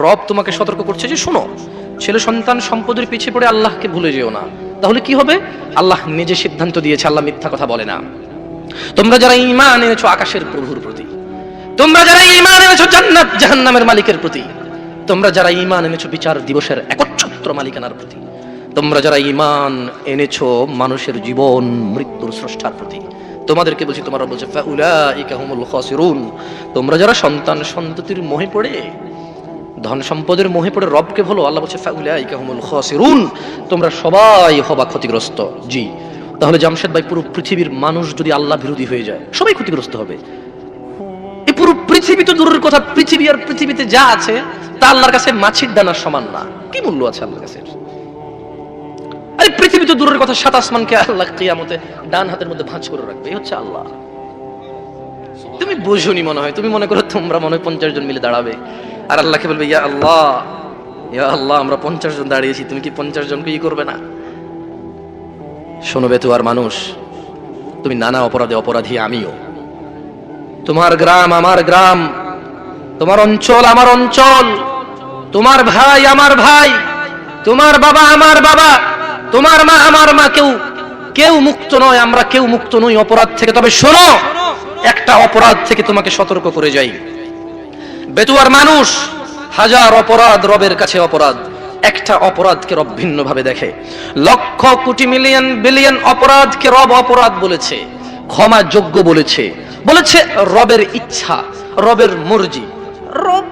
রব তোমাকে সতর্ক করছে যে শোনো, ছেলে সন্তান সম্পদের পিছিয়ে পড়ে আল্লাহকে ভুলে যেও না। তাহলে কি হবে? আল্লাহ নিজে সিদ্ধান্ত দিয়েছে, আল্লাহ মিথ্যা কথা বলে না। তোমরা যারা ঈমান এনেছো আকাশের প্রভুর প্রতি, তোমরা যারা ঈমান এনেছো জান্নাত জাহান্নামের মালিকের প্রতি, তোমরা যারা ঈমান এনেছো বিচার দিবসের একচ্ছত্র মালিকানার প্রতি, তোমরা যারা ঈমান এনেছো মানুষের জীবন মৃত্যুর স্রষ্টার প্রতি, তোমাদেরকে বলছি, তোমার রব বলছে ফাউলাইকা হুমুল খাসিরুন, তোমরা যারা সন্তান সন্ততির মোহে পড়ে, ধন সম্পদের মোহে পড়ে রবকে ভুলো, আল্লাহ বলছে ফাউলাইকা হুমুল খাসিরুন, তোমরা সবাই হবা ক্ষতিগ্রস্ত। জি, তাহলে জামশেদ ভাই, পুরো পৃথিবীর মানুষ যদি আল্লাহ বিরোধী হয়ে যায়, সবাই ক্ষতিগ্রস্ত হবে। এই পুরো পৃথিবী তো দূরের কথা, পৃথিবী আর পৃথিবীতে যা আছে তা আল্লাহর কাছে মাছির দানার সমান না। কি মূল্য আছে আল্লাহর কাছে? আরে পৃথিবী তো দূরের কথা, সাত আসমানকে আল্লাহ কিয়ামতে ডান হাতের মধ্যে ভাঁজ করে রাখবে, এই হচ্ছে আল্লাহ। তুমি বোঝনি মনে হয়, তুমি মনে করো তোমরা মনে হয় 50 জন মিলে দাঁড়াবে আর আল্লাহকে বলবে ইয়া আল্লাহ, ইয়া আল্লাহ, আমরা 50 জন দাঁড়িয়েছি, তুমি কি 50 জনকে ই করবে না? শোনো বেতুয়ার মানুষ, তুমি নানা অপরাধে অপরাধী, আমিও। তোমার গ্রাম আমার গ্রাম, তোমার অঞ্চল আমার অঞ্চল, তোমার ভাই আমার ভাই, তোমার বাবা আমার বাবা, তোমার মা আমার মা, কেউ মুক্ত নয়, আমরা কেউ মুক্ত নই অপরাধ থেকে। তবে শোনো, একটা অপরাধ থেকে তোমাকে সতর্ক করে যাই। বেতুয়ার মানুষ, হাজার অপরাধ রবের কাছে অপরাধ, একটা অপরাধকে রব ভিন্ন ভাবে দেখে। লক্ষ কোটি মিলিয়ন বিলিয়ন অপরাধকে রব অপরাধ বলেছে, ক্ষমা যোগ্য বলেছে, বলেছে রবের ইচ্ছা, রবের মর্জি। রব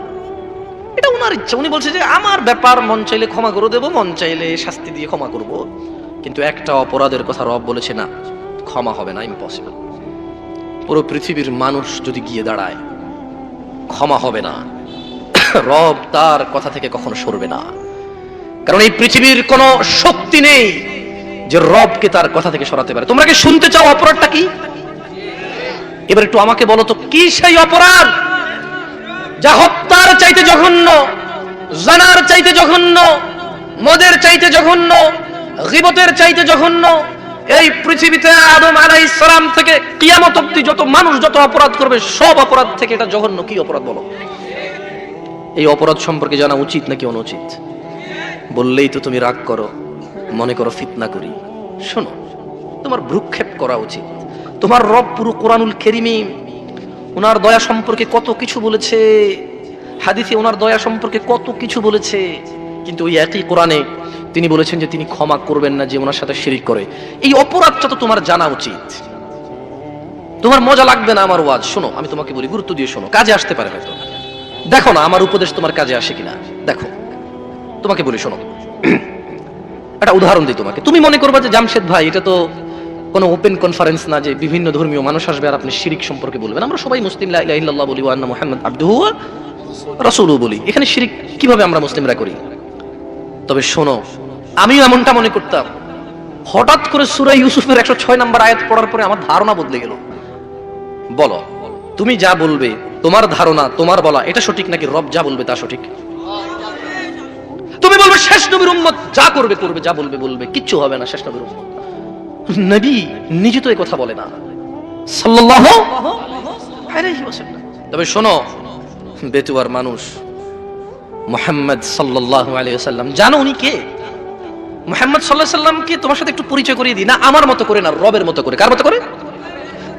এটা উনার ইচ্ছা, উনি বলছে যে আমার ব্যাপার, মন চাইলে ক্ষমা করে দেব, মন চাইলে শাস্তি দিয়ে ক্ষমা করব। কিন্তু একটা অপরাধের কথা রব বলেছে না, ক্ষমা হবে না, ইম্পসিবল। পুরো পৃথিবীর মানুষ যদি গিয়ে দাঁড়ায়, ক্ষমা হবে না। রব তার কথা থেকে কখনো সরবে না, কারণ এই পৃথিবীর কোনো শক্তি নেই যে রবকে তার কথা থেকে সরাতে পারে। তোমরা কি শুনতে চাও অপরাধটা কি? এবার একটু আমাকে বলো তো, কি সেই অপরাধ যা হত্যার চাইতে জঘন্য, জানার চাইতে জঘন্য, মদের চাইতে জঘন্য, গীবতের চাইতে জঘন্য? এই পৃথিবীতে আদম আলাইহিস সালাম থেকে কিয়ামত অবধি যত মানুষ যত অপরাধ করবে, সব অপরাধ থেকে এটা জঘন্য। কি অপরাধ বলো? এই অপরাধ সম্পর্কে জানা উচিত নাকি অনুচিত? বললেই তো তুমি রাগ করো, মনে করো ফিতনা করি। শোনো, তোমার ভ্রুক্ষেপ করা উচিত। তোমার রব পুরো কোরআনুল কারীমে ওনার দয়া সম্পর্কে কত কিছু বলেছে, হাদিসে ওনার দয়া সম্পর্কে কত কিছু বলেছে, কিন্তু ওই একই কোরআনে তিনি বলেছেন যে তিনি ক্ষমা করবেন না যে ওনার সাথে শিরিক করে। এই অপরাধটা তো তোমার জানা উচিত। তোমার মজা লাগবে না আমার ওয়াজ, শোনো আমি তোমাকে বলি, গুরুত্ব দিয়ে শোনো, কাজে আসতে পারে হয়তো। দেখো না আমার উপদেশ তোমার কাজে আসে কিনা, দেখো। তোমাকে বলি শোনো, একটা উদাহরণ দিই তোমাকে। তুমি মনে করবা যে জামশেদ ভাই, এটা তো কোনো ওপেন কনফারেন্স না যে বিভিন্ন ধর্মীয় মানুষ আসবে আর আপনি শিরিক সম্পর্কে বলবেন। আমরা সবাই মুসলিম, লা ইলাহা ইল্লাল্লাহ বলি, ওয়া আন্না মুহাম্মাদ আবদুহু ওয়া রাসূলুহু বলি। এখানে শিরিক কিভাবে আমরা মুসলিমরা করি? তবে শোনো, আমিও এমনটা মনে করতাম। হঠাৎ করে সূরা ইউসুফের 106 নম্বর আয়াত পড়ার পরে আমার ধারণা বদলে গেল। বলো, তুমি যা বলবে, তোমার ধারণা, তোমার বলা, এটা সঠিক নাকি রব যা বলবে তা সঠিক? তুমি বলবে শেষ নবীর উম্মত যা করবে করবে, যা বলবে বলবে, কিচ্ছু হবে না শেষ নবীর উম্মত। নবী নিজে তো এই কথা বলে না, সাল্লাল্লাহু আলাইহি ওয়াসাল্লাম। তবে শোনো বেতুয়ার মানুষ, মুহাম্মদ সাল্লাল্লাহু আলাইহি ওয়াসাল্লাম, জানো উনি কে? মুহাম্মদ সাল্লাল্লাহু আলাইহি ওয়াসাল্লামকে তোমার সাথে একটু পরিচয় করিয়ে দিই না, আমার মতো করে না, রবের মতো করে। কার মতো করে?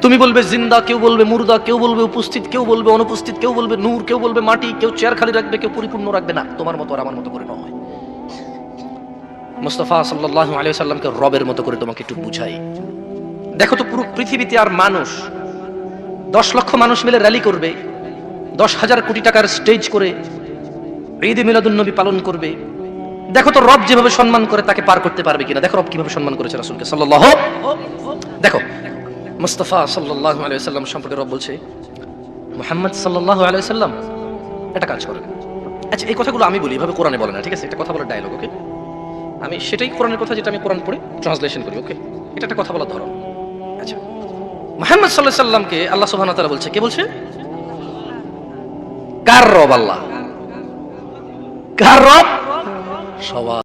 তুমি বলবে জিন্দা, কেউ বলবে মুর্দা, কেউ বলবে উপস্থিত, কেউ বলবে অনুপস্থিত, কেউ বলবে নূর, কেউ বলবে মাটি, কেউ চেয়ার খালি রাখবে, কেউ পরিপূর্ণ রাখবে। না, তোমার মতো আর আমার মতো করে নয়। মুস্তাফা সাল্লাল্লাহু আলাইহি ওয়াসাল্লামকে রবের মতো করে তোমাকে একটু বুঝাই। দেখো তো পুরো পৃথিবীতে আর মানুষ 10 লক্ষ মানুষ মিলে র্যালি করবে, 10,000 কোটি টাকার স্টেজ করে ঈদ মিলাদুন নবী পালন করবে। দেখো তো রব যেভাবে সম্মান করে তাকে পার করতে পারবে কিনা। দেখো রব কিভাবে সম্মান করেছে রাসূলকে সাল্লাল্লাহু। দেখো মুস্তাফা সাল্লাল্লাহু আলাইহি ওয়াসাল্লাম সম্পর্কে রব বলছে, মুহাম্মদ সাল্লাল্লাহু আলাইহি ওয়াসাল্লাম একটা কাজ করেন। আচ্ছা, এই কথাগুলো আমি বলি, এভাবে কোরআনে বলে না, ঠিক আছে? এটা কথা বলার ডায়লগ, ওকে? আমি সেটাই কোরআনের কথা যেটা আমি কোরআন পড়ে ট্রান্সলেশন করি, ওকে? এটা একটা কথা বলার ধরন। আচ্ছা, মুহাম্মদ সাল্লাল্লাহু আলাইহি ওয়াসাল্লামকে আল্লাহ সুবহানাহু ওয়া তাআলা বলছে, কে বলছে? কার রব? আল্লাহ। কার রব? সবার।